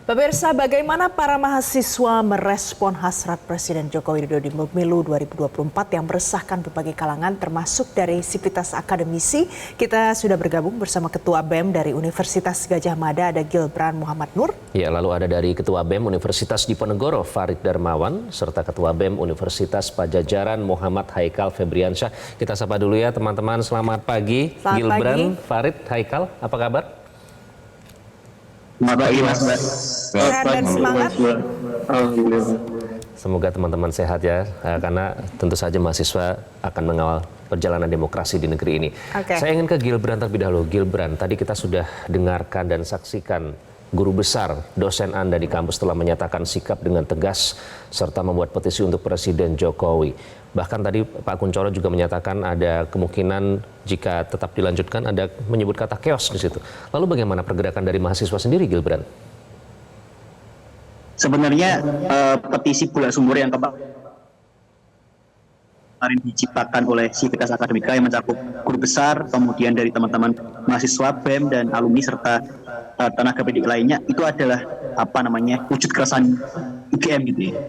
Pemirsa, bagaimana para mahasiswa merespon hasrat Presiden Joko Widodo di Pemilu 2024 yang meresahkan berbagai kalangan termasuk dari sivitas akademisi? Kita sudah bergabung bersama Ketua BEM dari Universitas Gadjah Mada, ada Gilbran Muhammad Nur. Ya, lalu ada dari Ketua BEM Universitas Diponegoro, Farid Darmawan, serta Ketua BEM Universitas Padjadjaran, Muhammad Haikal Febriansyah. Kita sapa dulu ya teman-teman, selamat pagi. Selamat Gilbran, pagi. Farid, Haikal, apa kabar? Selamat pagi Mas. Sehat dan semangat. Semoga teman-teman sehat ya, karena tentu saja mahasiswa akan mengawal perjalanan demokrasi di negeri ini. Saya ingin ke Gilbran terlebih dahulu. Gilbran, tadi kita sudah dengarkan dan saksikan guru besar, dosen Anda di kampus telah menyatakan sikap dengan tegas serta membuat petisi untuk Presiden Jokowi. Bahkan tadi Pak Kunchoro juga menyatakan ada kemungkinan jika tetap dilanjutkan ada menyebut kata chaos di situ. Lalu bagaimana pergerakan dari mahasiswa sendiri, Gilbran? Sebenarnya petisi Bulan Sumur yang kemarin diciptakan oleh Sivitas Akademika yang mencakup guru besar, kemudian dari teman-teman mahasiswa BEM dan alumni serta tenaga pendidik lainnya, itu adalah wujud keresahan UGM gitu ya.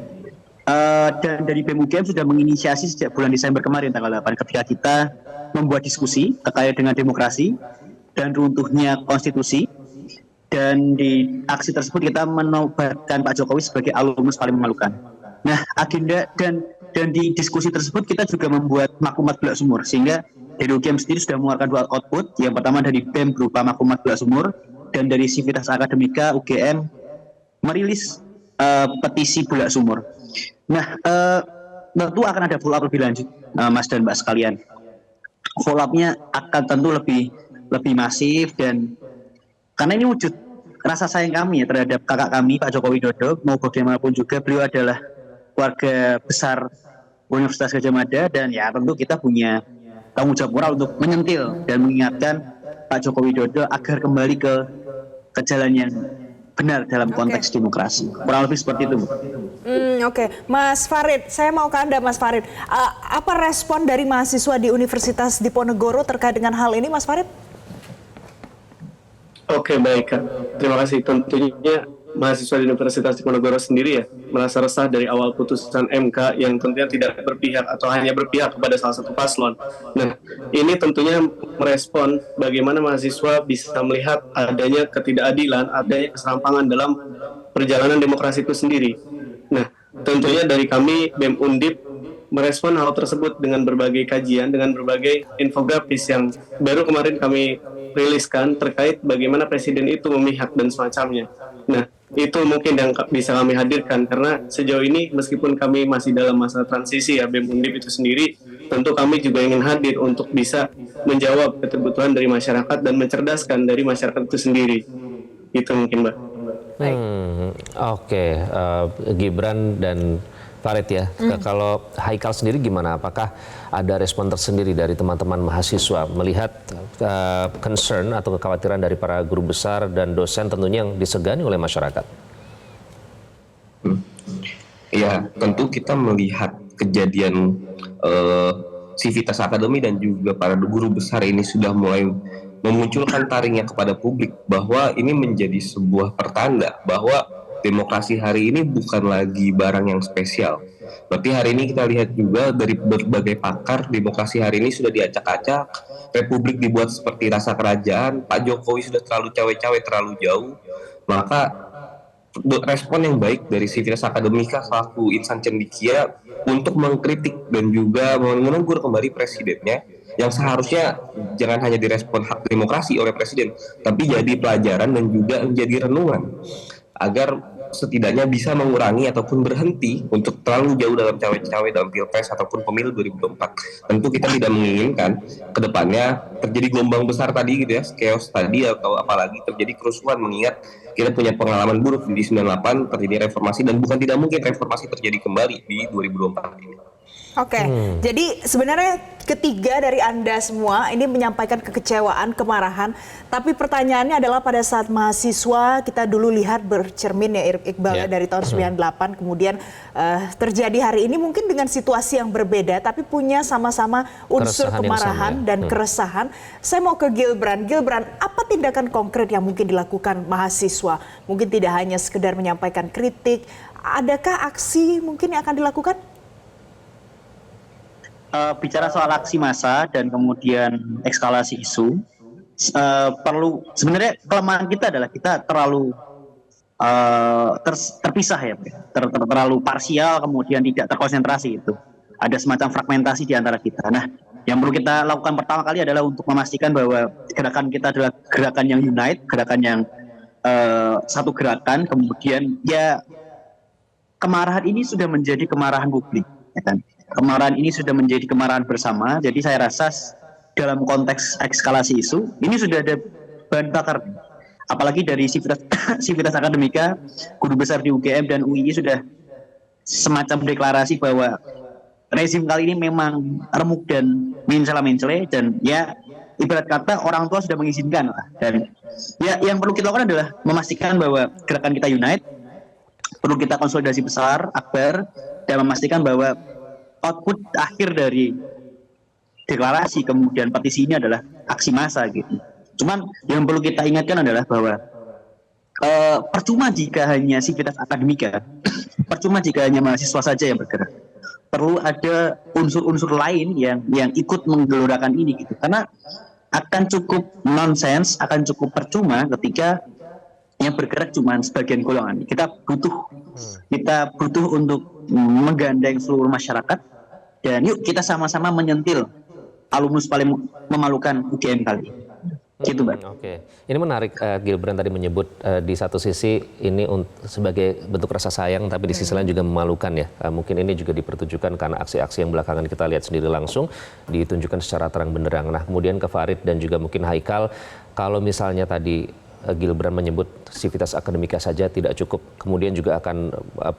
Dan dari BEM UGM sudah menginisiasi sejak bulan Desember kemarin tanggal 8 ketika kita membuat diskusi terkait dengan demokrasi dan runtuhnya konstitusi. Dan di aksi tersebut kita menobatkan Pak Jokowi sebagai alumnus paling memalukan. Nah, agenda dan di diskusi tersebut kita juga membuat maklumat Bulak Sumur, sehingga dari UGM sendiri sudah mengeluarkan dua output. Yang pertama dari BEM berupa maklumat Bulak Sumur, dan dari Sivitas Akademika UGM merilis petisi Bulak Sumur. Nah, tentu akan ada follow up lebih lanjut, Mas dan Mbak sekalian. Follow up-nya akan tentu lebih masif, dan karena ini wujud rasa sayang kami ya terhadap kakak kami Pak Joko Widodo, mau bagaimanapun juga beliau adalah keluarga besar Universitas Gadjah Mada, dan ya tentu kita punya tanggung jawab moral untuk menyentil dan mengingatkan Pak Joko Widodo agar kembali ke jalan yang benar dalam konteks demokrasi. Kurang lebih seperti itu. Mas Farid, saya mau ke Anda Mas Farid. Apa respon dari mahasiswa di Universitas Diponegoro terkait dengan hal ini Mas Farid? Oke, baik Kak. Terima kasih. Tentunya mahasiswa di Universitas Diponegoro sendiri ya merasa resah dari awal putusan MK yang tentunya tidak berpihak atau hanya berpihak kepada salah satu paslon. Nah, ini tentunya merespon bagaimana mahasiswa bisa melihat adanya ketidakadilan, adanya keserampangan dalam perjalanan demokrasi itu sendiri. Nah, tentunya dari kami BEM Undip merespon hal tersebut dengan berbagai kajian, dengan berbagai infografis yang baru kemarin kami riliskan terkait bagaimana presiden itu memihak dan semacamnya. Nah, itu mungkin yang bisa kami hadirkan karena sejauh ini meskipun kami masih dalam masa transisi ya BEM Undip itu sendiri, tentu kami juga ingin hadir untuk bisa menjawab kebutuhan dari masyarakat dan mencerdaskan dari masyarakat itu sendiri. Itu mungkin, Mbak. Gibran dan Farid ya, kalau Haikal sendiri gimana? Apakah ada respon tersendiri dari teman-teman mahasiswa melihat concern atau kekhawatiran dari para guru besar dan dosen tentunya yang disegani oleh masyarakat? Ya, tentu kita melihat kejadian Sivitas Akademi dan juga para guru besar ini sudah mulai memunculkan taringnya kepada publik bahwa ini menjadi sebuah pertanda bahwa demokrasi hari ini bukan lagi barang yang spesial. Berarti hari ini kita lihat juga dari berbagai pakar, demokrasi hari ini sudah diacak-acak, republik dibuat seperti rasa kerajaan, Pak Jokowi sudah terlalu cawe-cawe, terlalu jauh. Maka respon yang baik dari Sivitas Akademika selaku insan cendekia untuk mengkritik dan juga menegur kembali presidennya yang seharusnya jangan hanya direspon hak demokrasi oleh presiden, tapi jadi pelajaran dan juga menjadi renungan agar setidaknya bisa mengurangi ataupun berhenti untuk terlalu jauh dalam cawe-cawe dalam Pilpres ataupun pemilu 2024. Tentu kita tidak menginginkan ke depannya terjadi gelombang besar tadi gitu ya, chaos tadi, atau apalagi terjadi kerusuhan, mengingat kita punya pengalaman buruk di 98 terjadi reformasi dan bukan tidak mungkin reformasi terjadi kembali di 2024 ini. Oke, jadi sebenarnya ketiga dari Anda semua ini menyampaikan kekecewaan, kemarahan. Tapi pertanyaannya adalah pada saat mahasiswa kita dulu lihat bercermin ya Iqbal ya, dari tahun 98 kemudian terjadi hari ini mungkin dengan situasi yang berbeda tapi punya sama-sama unsur kemarahan dan keresahan. Saya mau ke Gilbran. Gilbran, apa tindakan konkret yang mungkin dilakukan mahasiswa? Mungkin tidak hanya sekedar menyampaikan kritik, adakah aksi mungkin yang akan dilakukan? Bicara soal aksi massa dan kemudian eskalasi isu, perlu sebenarnya kelemahan kita adalah kita terlalu terpisah ya, terlalu parsial kemudian tidak terkonsentrasi itu. Ada semacam fragmentasi di antara kita. Nah, yang perlu kita lakukan pertama kali adalah untuk memastikan bahwa gerakan kita adalah gerakan yang unite, gerakan yang satu gerakan. Kemudian ya kemarahan ini sudah menjadi kemarahan publik, ya kan? Kemarahan ini sudah menjadi kemarahan bersama. Jadi saya rasa dalam konteks eskalasi isu ini sudah ada bahan bakar. Apalagi dari Sivitas Akademika, guru besar di UGM dan UI sudah semacam deklarasi bahwa rezim kali ini memang remuk dan mencela-mencele dan ya ibarat kata orang tua sudah mengizinkan lah. Dan ya yang perlu kita lakukan adalah memastikan bahwa gerakan kita unite, perlu kita konsolidasi besar, akbar, dan memastikan bahwa output akhir dari deklarasi kemudian petisi ini adalah aksi massa gitu. Cuman yang perlu kita ingatkan adalah bahwa percuma jika hanya Sivitas Akademika, percuma jika hanya mahasiswa saja yang bergerak. Perlu ada unsur-unsur lain yang ikut menggelorakan ini gitu. Karena akan cukup nonsens, akan cukup percuma ketika yang bergerak cuma sebagian golongan. Kita butuh untuk menggandeng seluruh masyarakat. Dan yuk kita sama-sama menyentil alumnus paling memalukan UGM kali. Gitu, Mbak. Oke. Ini menarik, Gilbran tadi menyebut di satu sisi ini sebagai bentuk rasa sayang, tapi di sisi lain juga memalukan ya. Mungkin ini juga dipertunjukkan karena aksi-aksi yang belakangan kita lihat sendiri langsung ditunjukkan secara terang benderang. Nah, kemudian ke Farid dan juga mungkin Haikal, kalau misalnya tadi Gilbran menyebut Sivitas Akademika saja tidak cukup, kemudian juga akan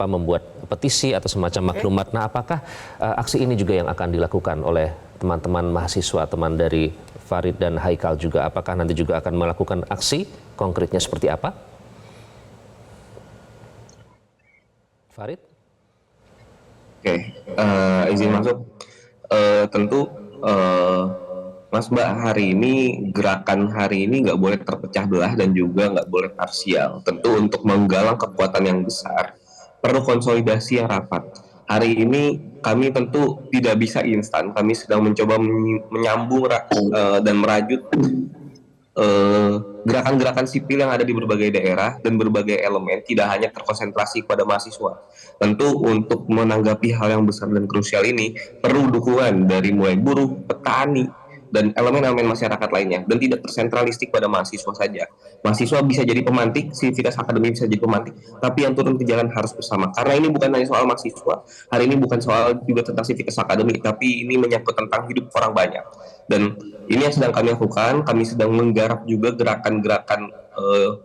membuat petisi atau semacam maklumat. Nah, apakah aksi ini juga yang akan dilakukan oleh teman-teman mahasiswa, teman dari Farid dan Haikal juga? Apakah nanti juga akan melakukan aksi konkretnya seperti apa? Farid? Oke, izin masuk. Tentu Mas Mbak, hari ini gerakan hari ini nggak boleh terpecah belah dan juga nggak boleh parsial. Tentu untuk menggalang kekuatan yang besar perlu konsolidasi yang rapat. Hari ini kami tentu tidak bisa instan. Kami sedang mencoba menyambung dan merajut gerakan-gerakan sipil yang ada di berbagai daerah dan berbagai elemen, tidak hanya terkonsentrasi pada mahasiswa. Tentu untuk menanggapi hal yang besar dan krusial ini perlu dukungan dari mulai buruh, petani, dan elemen-elemen masyarakat lainnya, dan tidak tersentralistik pada mahasiswa saja. Mahasiswa bisa jadi pemantik, Sivitas Akademi bisa jadi pemantik, tapi yang turun ke jalan harus bersama. Karena ini bukan hanya soal mahasiswa, hari ini bukan soal juga tentang Sivitas Akademi, tapi ini menyangkut tentang hidup orang banyak. Dan ini yang sedang kami lakukan, kami sedang menggarap juga gerakan-gerakan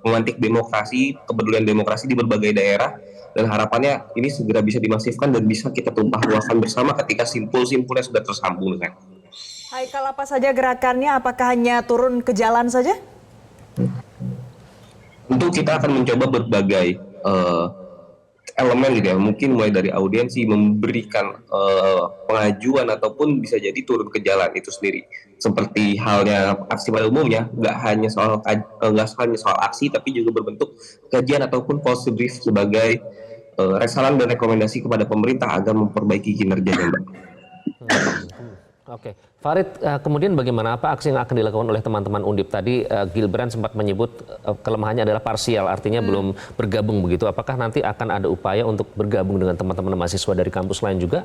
memantik demokrasi, kepedulian demokrasi di berbagai daerah, dan harapannya ini segera bisa dimasifkan dan bisa kita tumpah ruahkan bersama ketika simpul-simpulnya sudah tersambung dengan. Haikal, apa saja gerakannya? Apakah hanya turun ke jalan saja? Tentu kita akan mencoba berbagai elemen gitu ya. Mungkin mulai dari audiensi, memberikan pengajuan ataupun bisa jadi turun ke jalan itu sendiri. Seperti halnya aksi pada umumnya, nggak hanya soal aksi, tapi juga berbentuk kajian ataupun policy brief sebagai resalan dan rekomendasi kepada pemerintah agar memperbaiki kinerjanya, Mbak. Oke, Farid, kemudian bagaimana, apa aksi yang akan dilakukan oleh teman-teman Undip? Tadi Gilbran sempat menyebut kelemahannya adalah parsial, artinya belum bergabung begitu. Apakah nanti akan ada upaya untuk bergabung dengan teman-teman mahasiswa dari kampus lain juga?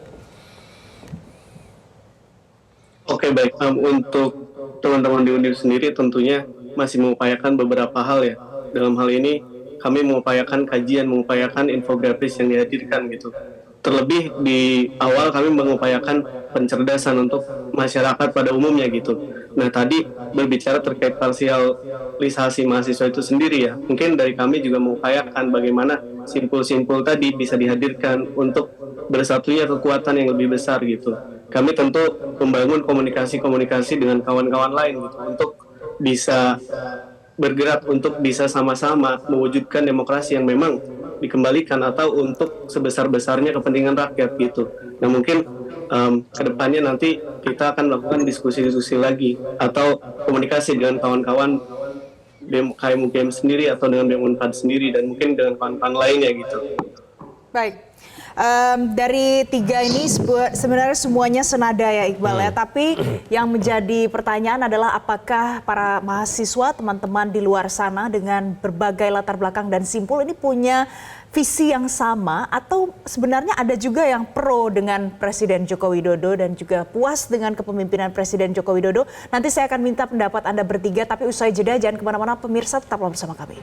Oke, baik. Untuk teman-teman di Undip sendiri tentunya masih mengupayakan beberapa hal ya. Dalam hal ini kami mengupayakan kajian, mengupayakan infografis yang dihadirkan gitu. Terlebih di awal kami mengupayakan pencerdasan untuk masyarakat pada umumnya gitu. Nah, tadi berbicara terkait parsialisasi mahasiswa itu sendiri ya. Mungkin dari kami juga mengupayakan bagaimana simpul-simpul tadi bisa dihadirkan untuk bersatunya kekuatan yang lebih besar gitu. Kami tentu membangun komunikasi-komunikasi dengan kawan-kawan lain gitu untuk bisa bergerak untuk bisa sama-sama mewujudkan demokrasi yang memang dikembalikan atau untuk sebesar-besarnya kepentingan rakyat gitu. Nah mungkin kedepannya nanti kita akan melakukan diskusi-diskusi lagi atau komunikasi dengan kawan-kawan BEM UGM sendiri atau dengan BEM Unpad sendiri dan mungkin dengan kawan-kawan lainnya gitu. Baik. Dari tiga ini sebenarnya semuanya senada ya Iqbal ya, tapi yang menjadi pertanyaan adalah apakah para mahasiswa, teman-teman di luar sana dengan berbagai latar belakang dan simpul ini punya visi yang sama atau sebenarnya ada juga yang pro dengan Presiden Joko Widodo dan juga puas dengan kepemimpinan Presiden Joko Widodo. Nanti saya akan minta pendapat Anda bertiga, tapi usai jeda jangan kemana-mana pemirsa, tetaplah bersama kami.